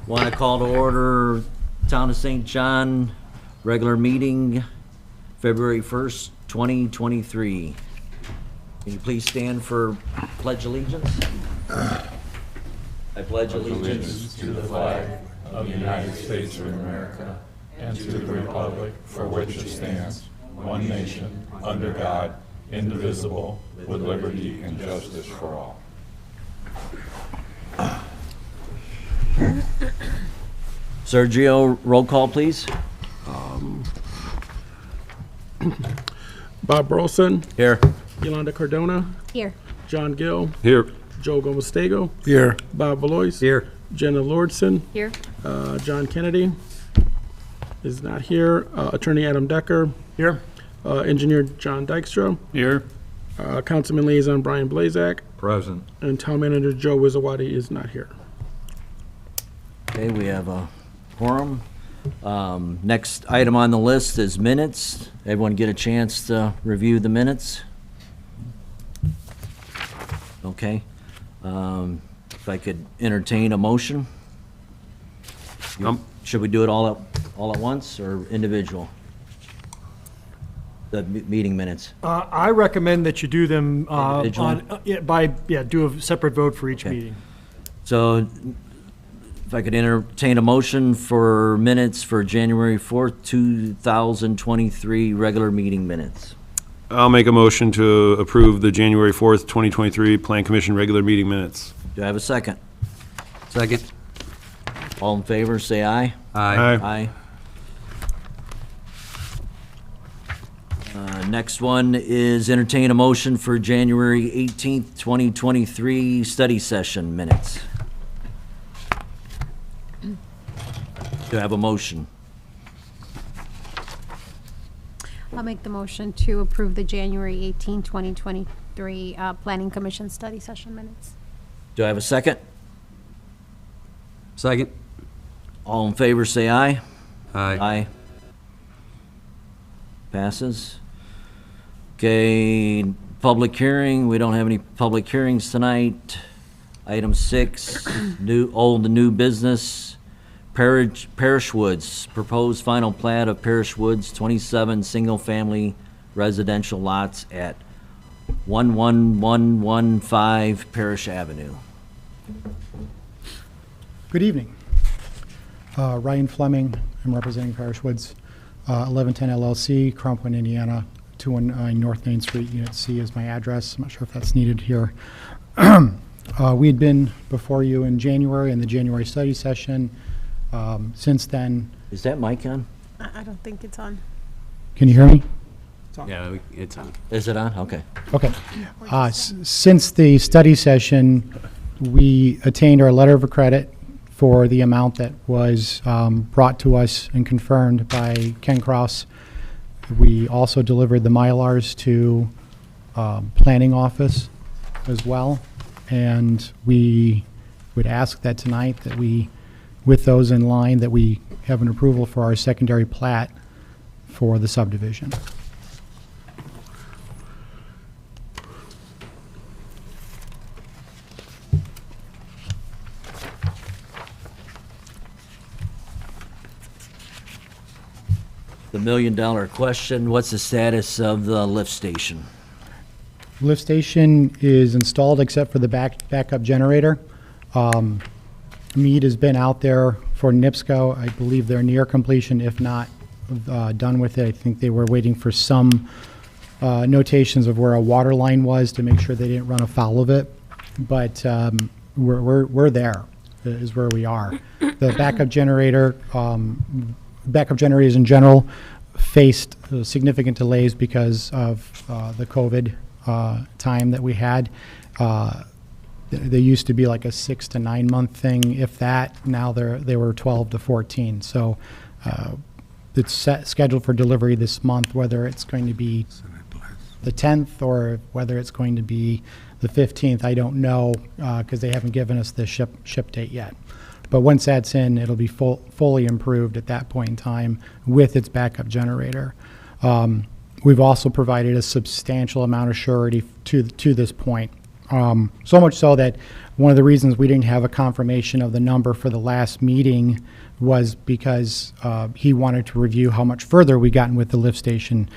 Want to call to order Town of St. John regular meeting, February 1st, 2023. Can you please stand for pledge allegiance? I pledge allegiance To the flag of the United States of America and to the republic for which it stands, one nation, under God, indivisible, with liberty and justice for all. Sergio, roll call, please. Bob Burleson, Here. Yolanda Cardona, Here. John Gill, Here. Joe Gomestego, Here. Bob Valois, Here. Jenna Lordson, Here. John Kennedy is not here, Attorney Adam Decker, Here. Engineer John Dykstra, Here. Councilman Liaison Brian Blazak, Present. and Town Manager Joe Wizawati is not here. Okay, we have a quorum. Next item on the list is minutes. Everyone get a chance to review the minutes? Okay. If I could entertain a motion? Should we do it all at once or individual? The meeting minutes. I recommend that you do them Individually? do a separate vote for each Okay. meeting. So if I could entertain a motion for minutes for January 4th, 2023 regular meeting minutes. I'll make a motion to approve the January 4th, 2023 Plan Commission regular meeting minutes. Do I have a second? Second. All in favor, say aye. Aye. Next one is entertain a motion for January 18th, 2023 study session minutes. Do I have a motion? I'll make the motion to approve the January 18, 2023 Planning Commission study session minutes. Do I have a second? Second. All in favor, say aye. Aye. Passes. Okay, public hearing, we don't have any public hearings tonight. Item 6, old and new business. Parish Woods, proposed final plat of Parish Woods, 27 single-family residential lots at 11115 Parish Avenue. Good evening. Ryan Fleming, I'm representing Parish Woods, 1110 LLC, Crown Point, Indiana, 219 North Main Street, Unit C is my address. I'm not sure if that's needed here. We had been before you in January in the January study session. Since then, Is that mic on? I don't think it's on. can you hear me? Yeah, it's on. Is it on? Okay. Okay. Since the study session, we attained our letter of credit for the amount that was brought to us and confirmed by Ken Cross. We also delivered the Mylars to planning office as well. And we would ask that tonight that we, with those in line, that we have an approval for our secondary plat for the subdivision. The $1,000,000 question, what's the status of the lift station? Lift station is installed except for the backup generator. Mead has been out there for NIPSCO. I believe they're near completion, if not done with it. I think they were waiting for some notations of where a water line was to make sure they didn't run afoul of it. But we're there, is where we are. The backup generators in general faced significant delays because of the COVID time that we had. They used to be like a 6 to 9 month thing, if that. Now they were 12 to 14. So it's scheduled for delivery this month, whether it's going to be the 10th or whether it's going to be the 15th. I don't know because they haven't given us the ship date yet. But once that's in, it'll be fully improved at that point in time with its backup generator. We've also provided a substantial amount of surety to this point So much so that one of the reasons we didn't have a confirmation of the number for the last meeting was because he wanted to review how much further we gotten with the lift station.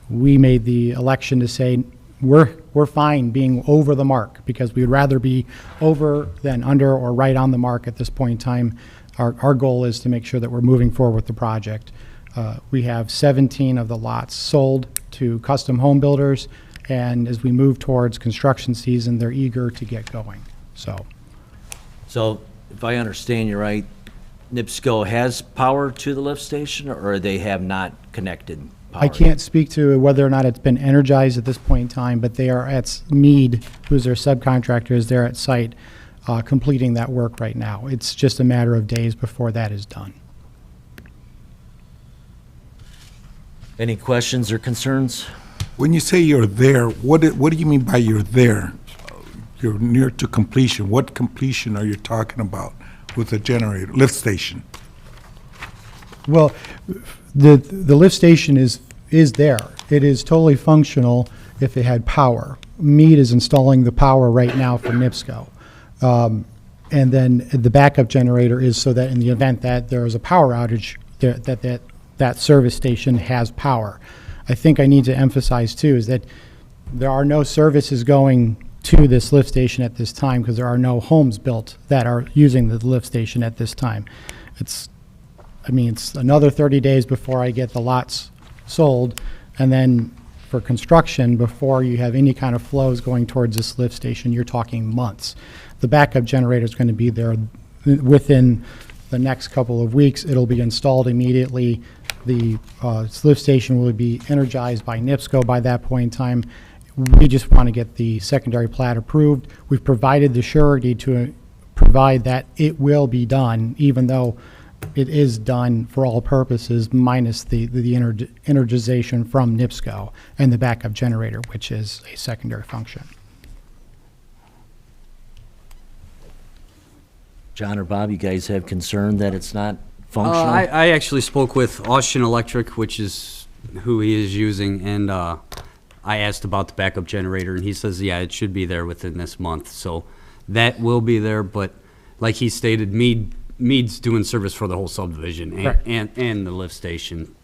We made the election to say, we're fine being over the mark, because we would rather be over than under or right on the mark at this point in time. Our goal is to make sure that we're moving forward with the project. We have 17 of the lots sold to custom home builders, and as we move towards construction season, they're eager to get going, so. So if I understand you right, NIPSCO has power to the lift station, or they have not connected power? I can't speak to whether or not it's been energized at this point in time, but they are at Mead, who's their subcontractor, is there at site completing that work right now. It's just a matter of days before that is done. Any questions or concerns? When you say you're there, what do you mean by you're there? You're near to completion. What completion are you talking about with the generator, lift station? Well, the lift station is there. It is totally functional if it had power. Mead is installing the power right now for NIPSCO. And then the backup generator is so that in the event that there is a power outage, that service station has power. I think I need to emphasize too is that there are no services going to this lift station at this time because there are no homes built that are using the lift station at this time. It's another 30 days before I get the lots sold, and then for construction, before you have any kind of flows going towards this lift station, you're talking months. The backup generator is going to be there within the next couple of weeks. It'll be installed immediately. The lift station will be energized by NIPSCO by that point in time. We just want to get the secondary plat approved. We've provided the surety to provide that it will be done, even though it is done for all purposes, minus the energization from NIPSCO and the backup generator, which is a secondary function. John or Bob, you guys have concern that it's not functional? I actually spoke with Austin Electric, which is who he is using, and I asked about the backup generator, and he says, yeah, it should be there within this month. So that will be there, but like he stated, Mead's doing service for the whole subdivision and the lift station.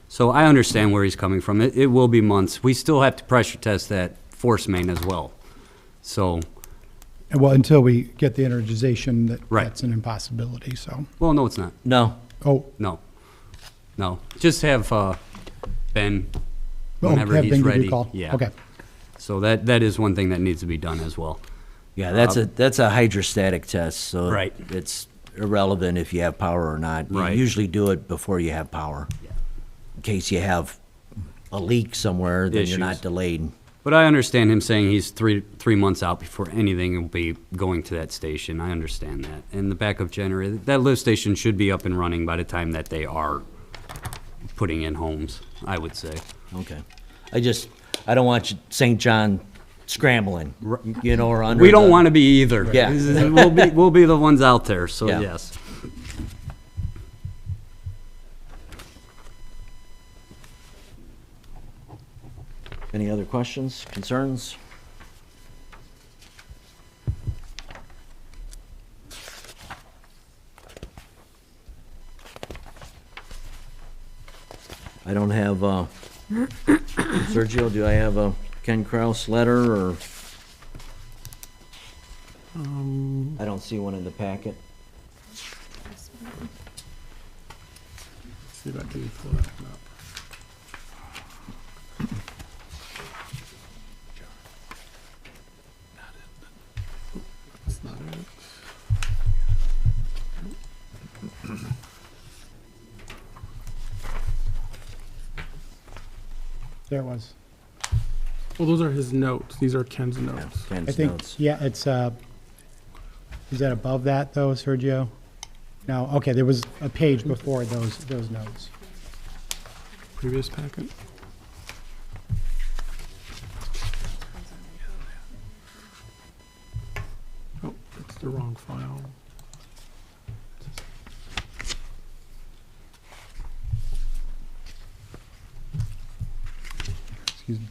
So I understand where he's coming from. It will be months. We still have to pressure test that force main as well. So, Well, until we get the energization, Right. that's an impossibility, so. well, no, it's not. No. Oh, No. Just have Ben, whenever have he's Ben give you a ready. call? Yeah. Okay. So that is one thing that needs to be done as well. Yeah, that's a hydrostatic test, so Right. it's irrelevant if you have power or not. You Right. usually do it before you have power. Yeah. In case you have a leak somewhere, then you're not Issues. delayed. But I understand him saying he's three months out before anything will be going to that station. I understand that. And the backup generator, that lift station should be up and running by the time that they are putting in homes, I would say. Okay. I don't want you, St. John scrambling, or under. We don't want to be either. Yeah. We'll be the ones out there, so Yeah. yes. Any other questions, concerns? I don't have, Sergio, do I have a Ken Kraus letter, or? I don't see one in the packet. See if I can pull that one up. That's not it. there it was. Well, those are his notes. These are Ken's notes. I Ken's think, notes. yeah, it's, is that above that though, Sergio? No, okay, there was a page before those notes. Previous packet. Oh, it's the wrong file. Excuse me.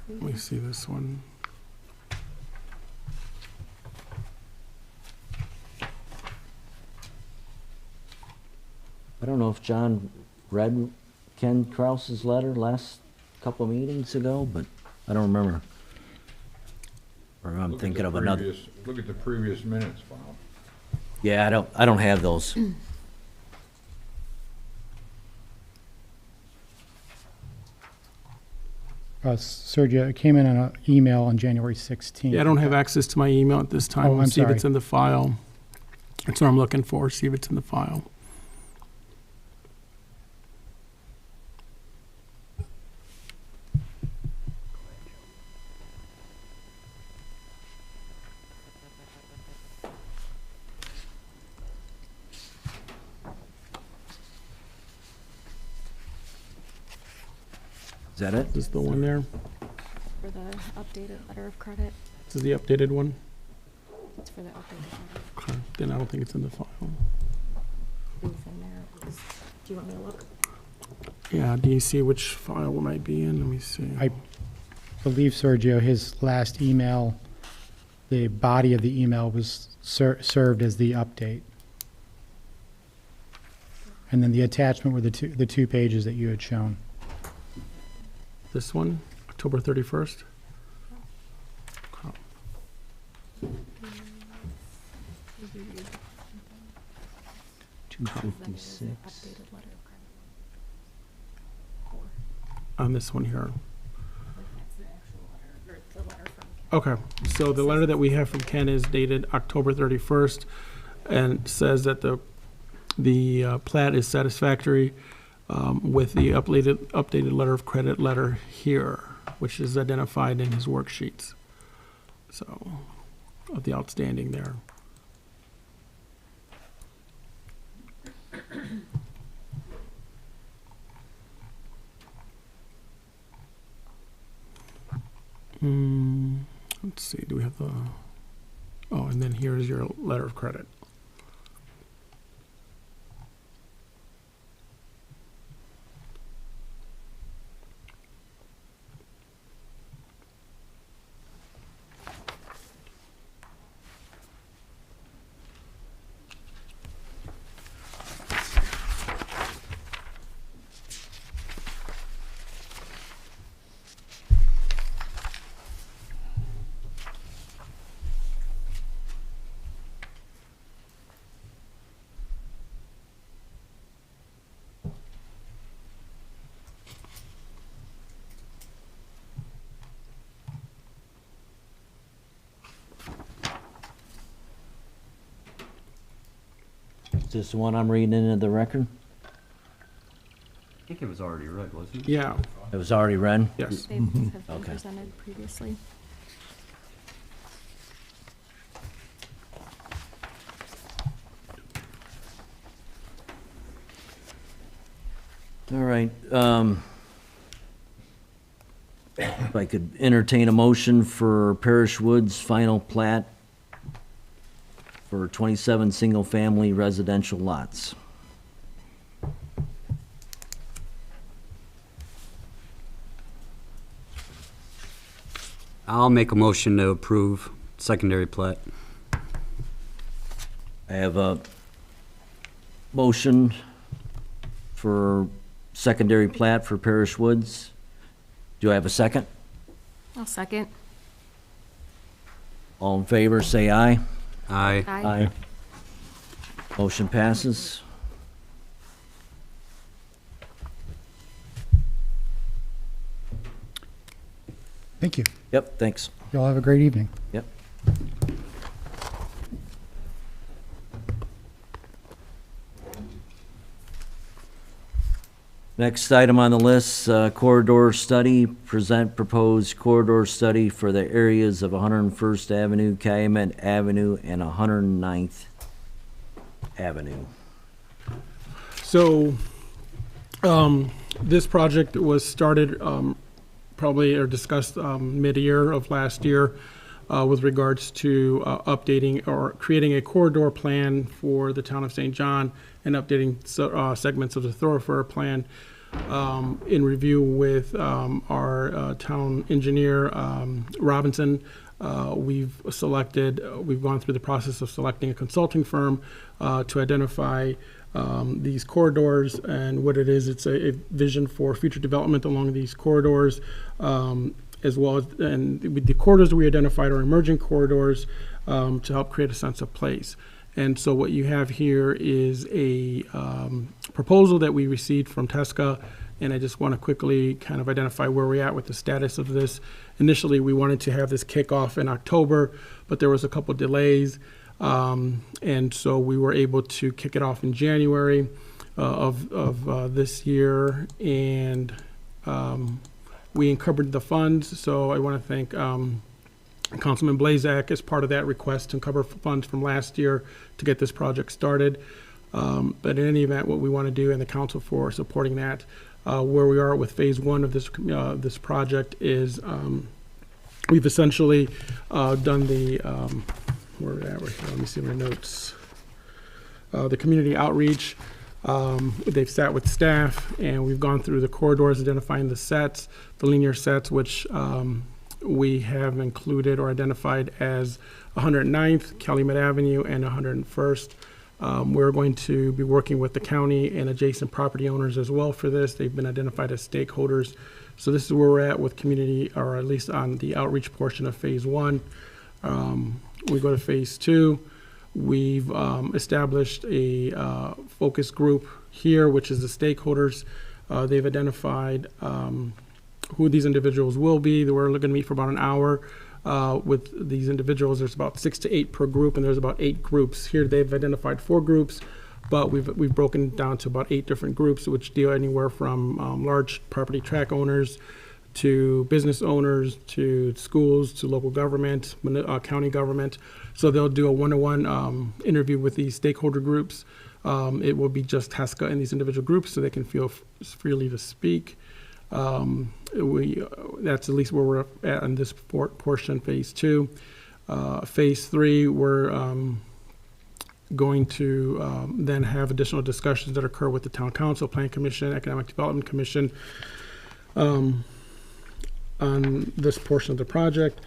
Let me see this one. I don't know if John read Ken Kraus's letter last couple of meetings ago, but I don't remember. Or I'm thinking of another. Look at the previous minutes, Bob. Yeah, I don't have those. Sergio, it came in on an email on January 16th. Yeah, I don't have access to my email at this time. Oh, We'll I'm see if it's sorry. in the file. That's what I'm looking for, see if it's in the file. Is that it? Is this the one there? For the updated letter of credit. This is the updated one? It's for the updated letter. Okay, then I don't think it's in the file. It was in there. Do you want me to look? Yeah, do you see which file it might be in? Let me see. I believe, Sergio, his last email, the body of the email was served as the update. And then the attachment were the two pages that you had shown. This one, October 31st? Okay. 256. Updated letter of credit. On this one here. That's the actual letter, or the letter from Ken. Okay, so the letter that we have from Ken is dated October 31st and says that the plat is satisfactory with the updated letter of credit letter here, which is identified in his worksheets. So, of the outstanding there. Let's see, do we have the, oh, and then here's your letter of credit. Is this the one I'm reading into the record? I think it was already read, wasn't it? Yeah, It was already read? yes. They have been Okay. presented previously. All right. If I could entertain a motion for Parish Woods final plat for 27 single-family residential lots. I'll make a motion to approve secondary plat. I have a motion for secondary plat for Parish Woods. Do I have a second? I'll second. All in favor, say aye. Aye. Aye. Motion passes. Thank you. Yep, thanks. Y'all have a great evening. Yep. Next item on the list, corridor study, present proposed corridor study for the areas of 101st Avenue, Calumet Avenue, and 109th Avenue. So, this project was started, probably, or discussed, mid-year of last year, with regards to, updating or creating a corridor plan for the town of St. John and updating, segments of the thoroughfare plan. in review with our town engineer, Robinson. We've gone through the process of selecting a consulting firm to identify these corridors and what it is. It's a vision for future development along these corridors, as well as, and with the corridors that we identified are emerging corridors to help create a sense of place. And so what you have here is a proposal that we received from TESCA, and I just want to quickly kind of identify where we're at with the status of this. Initially, we wanted to have this kickoff in October, but there was a couple delays, and so we were able to kick it off in January of this year, and we encumbered the funds. So I want to thank Councilman Blazak as part of that request to encumber funds from last year to get this project started. But in any event, what we want to do, and the council for supporting that, where we are with phase one of this project is we've essentially done the where we're at right here. Let me see my notes. The community outreach. They've sat with staff, and we've gone through the corridors, identifying the sets, the linear sets, which we have included or identified as 109th, Calumet Avenue, and 101st. We're going to be working with the county and adjacent property owners as well for this. They've been identified as stakeholders. So this is where we're at with community, or at least on the outreach portion of phase one. We go to phase two. We've established a focus group here, which is the stakeholders. They've identified who these individuals will be. We're going to meet for about an hour with these individuals. There's about 6 to 8 per group, and there's about 8 groups. Here they've identified 4 groups, but we've broken it down to about 8 different groups, which deal anywhere from large property tract owners to business owners to schools to local government, county government. So they'll do a one-to-one interview with these stakeholder groups. It will be just TESCA in these individual groups, so they can feel freely to speak. That's at least where we're at on this portion, phase two. Phase three, we're going to then have additional discussions that occur with the Town Council, Plan Commission, Economic Development Commission on this portion of the project.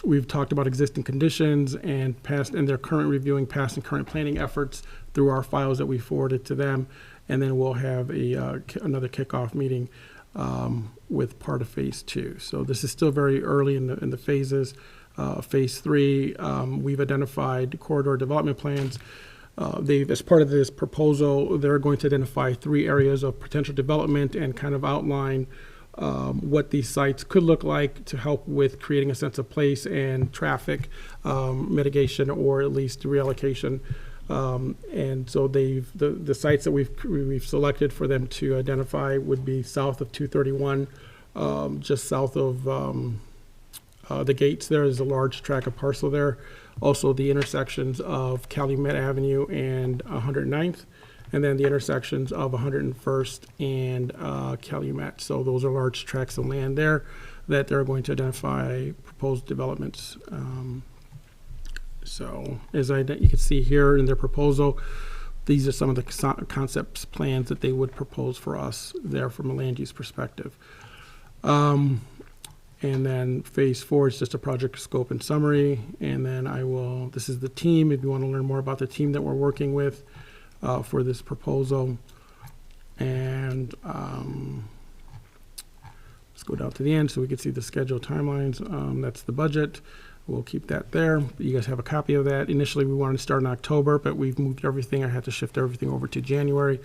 We've talked about existing conditions and their current reviewing past and current planning efforts through our files that we forwarded to them. And then we'll have another kickoff meeting with part of phase two. So this is still very early in the phases. Phase three, we've identified corridor development plans. As part of this proposal, they're going to identify 3 areas of potential development and kind of outline what these sites could look like to help with creating a sense of place and traffic mitigation, or at least reallocation. And so the sites that we've selected for them to identify would be south of 231, just south of the gates. There is a large tract of parcel there. Also the intersections of Calumet Avenue and 109th, and then the intersections of 101st and Calumet. So those are large tracts of land there that they're going to identify proposed developments. So as you can see here in their proposal, these are some of the concepts plans that they would propose for us there from a land use perspective. And then phase 4 is just a project scope and summary. And then this is the team, if you want to learn more about the team that we're working with for this proposal. And let's go down to the end so we can see the schedule timelines. That's the budget. We'll keep that there. You guys have a copy of that. Initially, we wanted to start in October, but we've moved everything. I had to shift everything over to January.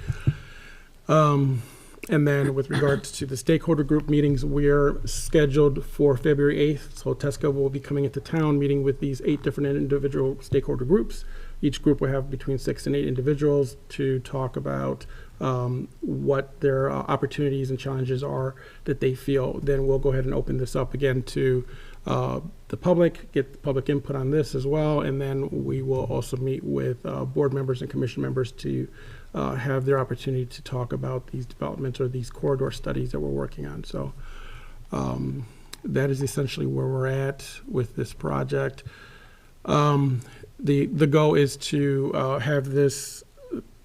And then with regards to the stakeholder group meetings, we're scheduled for February 8th. So TESCA will be coming into town, meeting with these 8 different individual stakeholder groups. Each group will have between 6 and 8 individuals to talk about what their opportunities and challenges are that they feel. Then we'll go ahead and open this up again to the public, get the public input on this as well. And then we will also meet with board members and commission members to have their opportunity to talk about these developments or these corridor studies that we're working on. So that is essentially where we're at with this project. The goal is to have this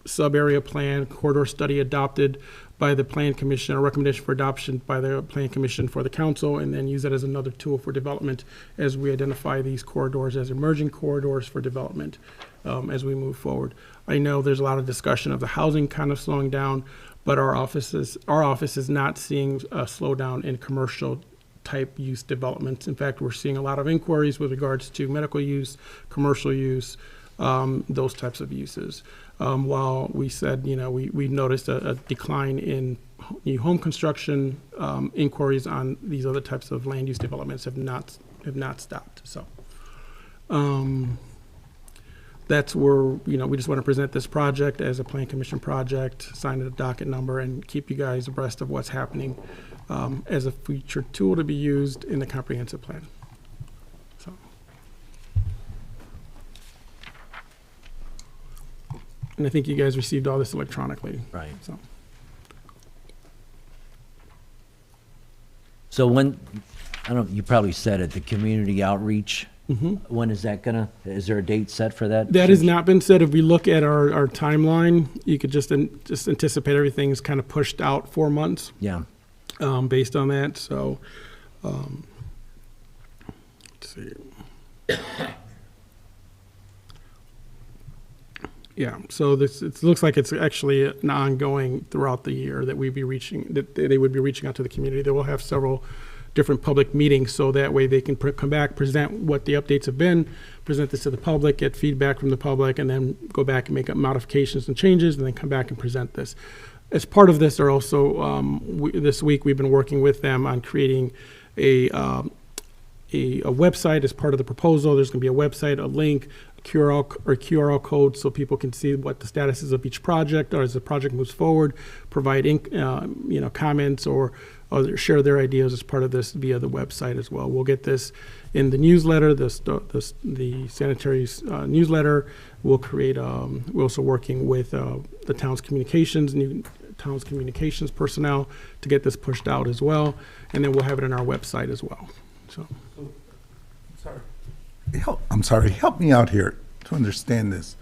sub-area plan corridor study adopted by the Plan Commission, a recommendation for adoption by the Plan Commission for the council, and then use that as another tool for development as we identify these corridors as emerging corridors for development as we move forward. I know there's a lot of discussion of the housing kind of slowing down, but our office is not seeing a slowdown in commercial type use developments. In fact, we're seeing a lot of inquiries with regards to medical use, commercial use, those types of uses. While we said, we noticed a decline in new home construction, inquiries on these other types of land use developments have not stopped. So that's where, we just want to present this project as a Plan Commission project, assign it a docket number, and keep you guys abreast of what's happening as a future tool to be used in the comprehensive plan. So. And I think you guys received all this electronically. Right. So when, I don't, you probably said it, the community outreach, when is that is there a date set for that? that has not been said. If we look at our timeline, you could just anticipate everything's kind of pushed out 4 months. Yeah. Based on that, so, let's see. Yeah, so it looks like it's actually an ongoing throughout the year that they would be reaching out to the community. They will have several different public meetings, so that way they can come back, present what the updates have been, present this to the public, get feedback from the public, and then go back and make up modifications and changes, and then come back and present this. As part of this, are also this week we've been working with them on creating a website as part of the proposal. There's going to be a website, a link, a QR code, so people can see what the status is of each project, or as the project moves forward, provide comments or share their ideas as part of this via the website as well. We'll get this in the newsletter, the sanitary's newsletter. We'll create. We're also working with the town's communications personnel to get this pushed out as well, and then we'll have it on our website as well. So, I'm sorry, help me out here to understand this.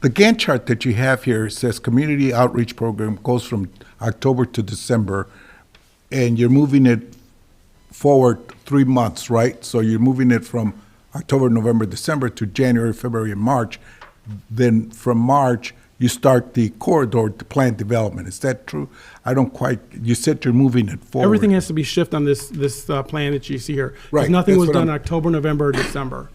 The Gantt chart that you have here says community outreach program goes from October to December, and you're moving it forward 3 months, right? So you're moving it from October, November, December to January, February, and March. Then from March, you start the corridor to plan development. Is that true? I don't quite, you said you're moving it forward. everything has to be shifted on this plan that you see here. 'Cause Right, nothing that's was what done I'm- October, November, or December.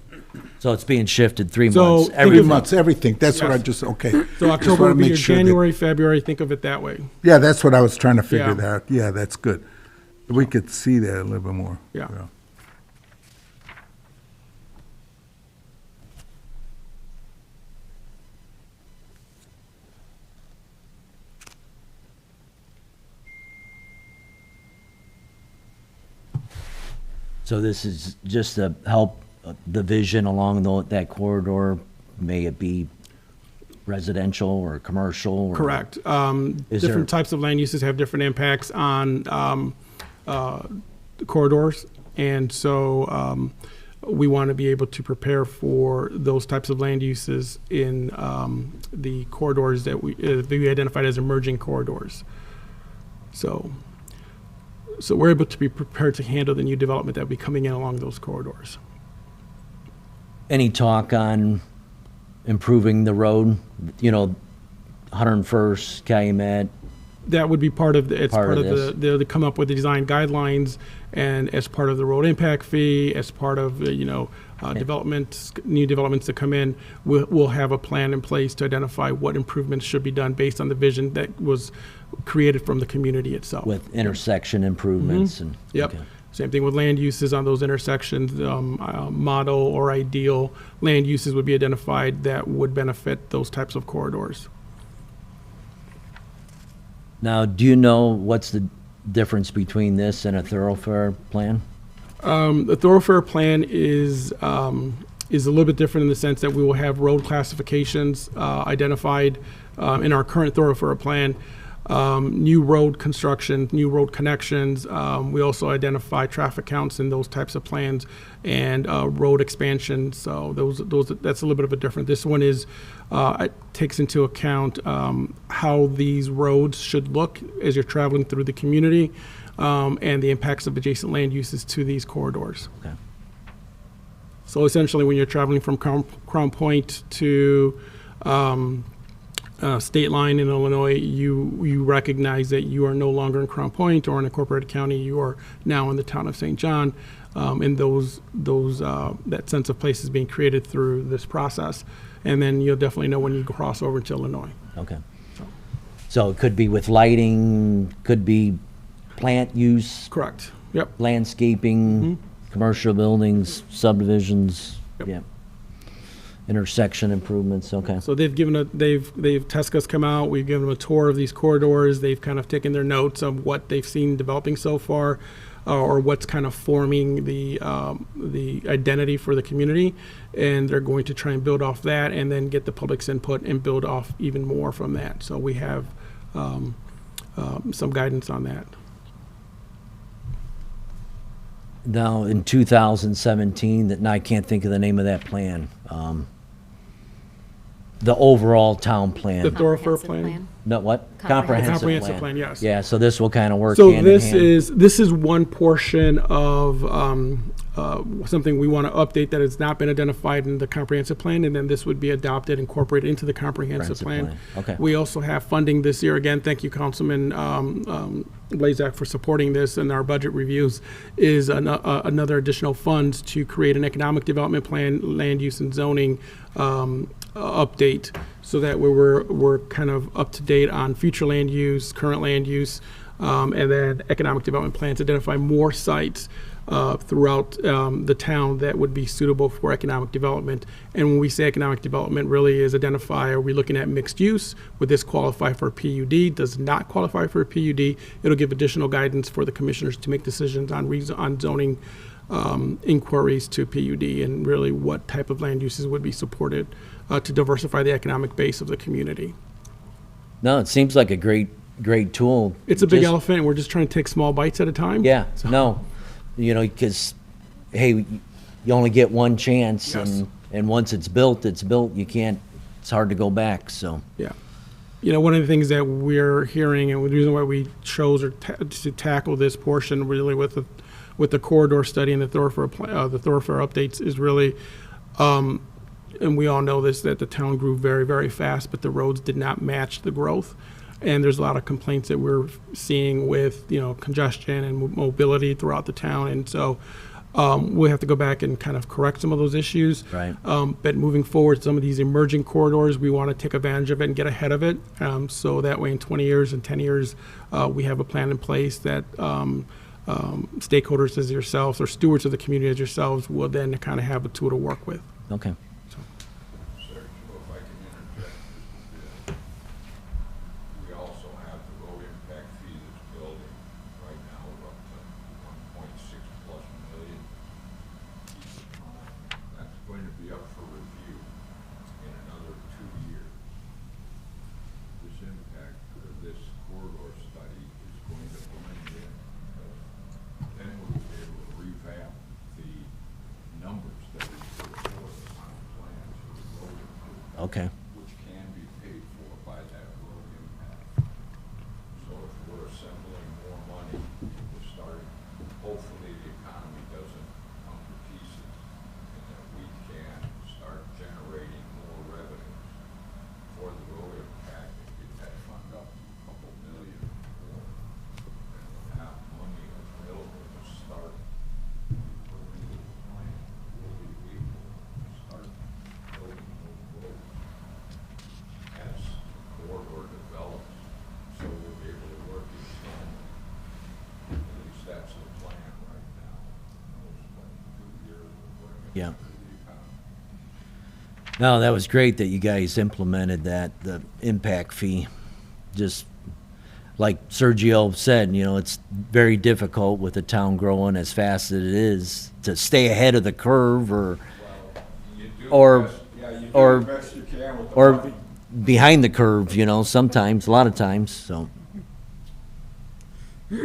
So it's being shifted 3 So months. think Every 3 of- months, everything. That's what I Yes. just, okay. So Just October wanna would be make your sure that- January, February. Think of it that way. Yeah, that's what I was trying to figure Yeah. that out. Yeah, that's good. We could see that a little bit more. Yeah. So this is just to help the vision along that corridor, may it be residential or commercial? Or Correct. Is there- Different types of land uses have different impacts on corridors, and so we want to be able to prepare for those types of land uses in the corridors that we identified as emerging corridors. So we're able to be prepared to handle the new development that will be coming in along those corridors. Any talk on improving the road, 101st, Calumet? That would be part of it's Part part of of they come up with the design guidelines, and as part of the road impact fee, as part of the, new developments that come in, we'll have a plan in place to identify what improvements should be done based on the vision that was created from the community itself. With intersection improvements and? Yep. okay. Same thing with land uses on those intersections. Model or ideal land uses would be identified that would benefit those types of corridors. Now, do you know what's the difference between this and a thoroughfare plan? The thoroughfare plan is a little bit different in the sense that we will have road classifications identified in our current thoroughfare plan. new road construction, new road connections. We also identify traffic counts in those types of plans and road expansion. So that's a little bit of a different. This one is it takes into account how these roads should look as you're traveling through the community and the impacts of adjacent land uses to these corridors. Okay. So essentially, when you're traveling from Crown Point to state line in Illinois, you recognize that you are no longer in Crown Point or in Incorporated County. You are now in the town of St. John, and that sense of place is being created through this process. And then you'll definitely know when you cross over to Illinois. Okay. So it could be with lighting, could be plant use, Correct. Yep. landscaping, commercial buildings, subdivisions, Yep. yeah. Intersection improvements, okay. So they've Tesca's come out, we've given them a tour of these corridors, they've kind of taken their notes of what they've seen developing so far, or what's kind of forming the identity for the community, and they're going to try and build off that, and then get the public's input and build off even more from that. So we have some guidance on that. Now, in 2017, and I can't think of the name of that plan, the overall town The plan. thoroughfare Comprehensive plan. No, what? Comprehensive plan, yes. Yeah, so this will kind of work So hand in hand. this is one portion of something we want to update that has not been identified in the comprehensive plan, and then this would be adopted, incorporated into the comprehensive plan. Okay. We also have funding this year. Again, thank you, Councilman Blazak, for supporting this in our budget reviews, is another additional funds to create an economic development plan, land use and zoning update, so that we're kind of up to date on future land use, current land use, and then economic development plans, identify more sites throughout the town that would be suitable for economic development. And when we say economic development, really is identify, are we looking at mixed use? Would this qualify for a PUD? Does not qualify for a PUD? It'll give additional guidance for the commissioners to make decisions on zoning inquiries to PUD, and really what type of land uses would be supported to diversify the economic base of the community. No, it seems like a great tool. It's a big Just- elephant, and we're just trying to take small bites at a time. Yeah, no, because, hey, you only get one chance, Yes. and once it's built, you can't, it's hard to go back, so. Yeah. One of the things that we're hearing, and the reason why we chose to tackle this portion really with the corridor study and the thoroughfare updates is really, and we all know this, that the town grew very, very fast, but the roads did not match the growth. And there's a lot of complaints that we're seeing with, congestion and mobility throughout the town. And so we have to go back and kind of correct some of those issues. Right. But moving forward, some of these emerging corridors, we want to take advantage of it and get ahead of it. So that way in 20 years and 10 years, we have a plan in place that stakeholders as yourselves or stewards of the community as yourselves will then kind of have a tool to work with. Okay. Sergio, if I can interject just a bit. We also have the road impact fee that's building right now, we're up to 1.6+ million each month. That's going to be up for review in another 2 years. This impact, or this corridor study is going to blend in, because then we'll be able to revamp the numbers that we put forth on plans for the road improvement, Okay. which can be paid for by that road impact. So if we're assembling more money, we're starting, hopefully the economy doesn't come to pieces, and that we can start generating more revenues for the road impact and get that fund up a couple million more, and we'll have money available to start improving the plan. We'll be able to start building more roads as the corridor develops, so we'll be able to work in tandem. At least that's the plan right now. Those, 2 years will bring it Yeah. to the economy. No, that was great that you guys implemented that, the impact fee. Just like Sergio said, it's very difficult with the town growing as fast as it is to stay ahead of the curve or You do Or- the best, yeah, you do or- the best you can with the or money. behind the curve, sometimes, a lot of times, so. All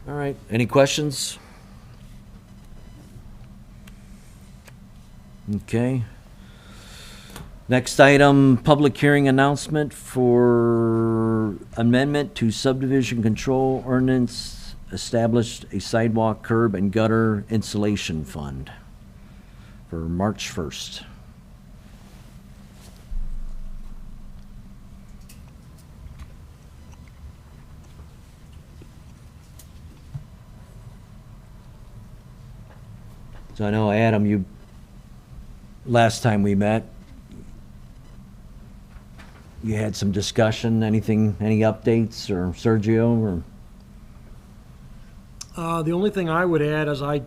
right, any questions? Okay. Next item, public hearing announcement for amendment to subdivision control ordinance, established a sidewalk, curb, and gutter insulation fund for March 1st. So I know, Adam, last time we met, you had some discussion, any updates, or Sergio, or? The only thing I would add is I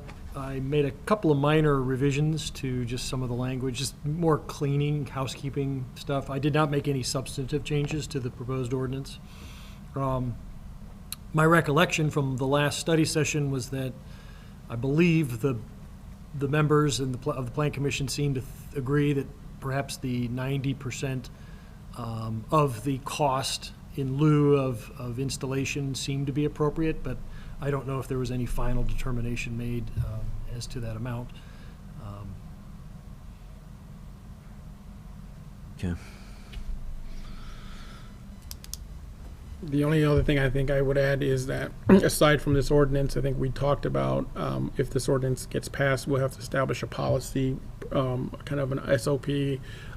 made a couple of minor revisions to just some of the language, just more cleaning, housekeeping stuff. I did not make any substantive changes to the proposed ordinance. My recollection from the last study session was that I believe the members of the Plan Commission seemed to agree that perhaps the 90% of the cost in lieu of installation seemed to be appropriate, but I don't know if there was any final determination made as to that amount. Okay. The only other thing I think I would add is that, aside from this ordinance, I think we talked about, if this ordinance gets passed, we'll have to establish a policy, kind of an SOP,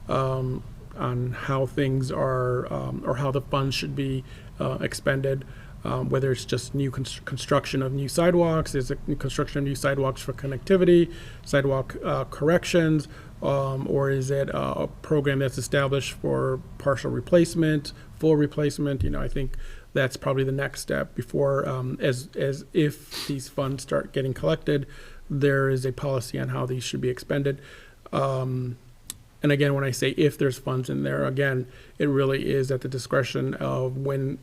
on how things are, or how the funds should be expended, whether it's just new construction of new sidewalks, is it construction of new sidewalks for connectivity, sidewalk corrections, or is it a program that's established for partial replacement, full replacement? I think that's probably the next step before, as if these funds start getting collected, there is a policy on how these should be expended. And again, when I say if there's funds in there, again, it really is at the discretion of when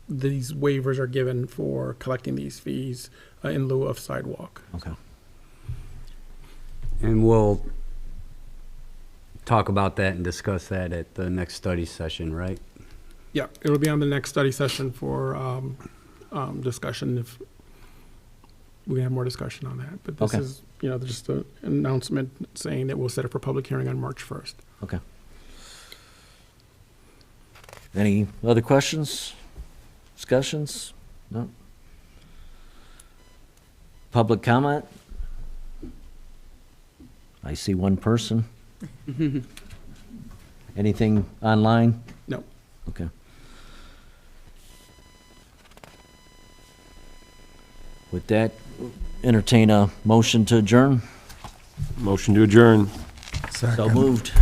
these waivers are given for collecting these fees in lieu of sidewalk. Okay. And we'll talk about that and discuss that at the next study session, right? Yeah, it'll be on the next study session for discussion if we have more discussion on that. But this Okay. is, just an announcement saying that we'll set it for public hearing on March 1st. Okay. Any other questions? Discussions? No? Public comment? I see one person. Anything online? No. Okay. With that, entertain a motion to adjourn. Motion to adjourn. So moved.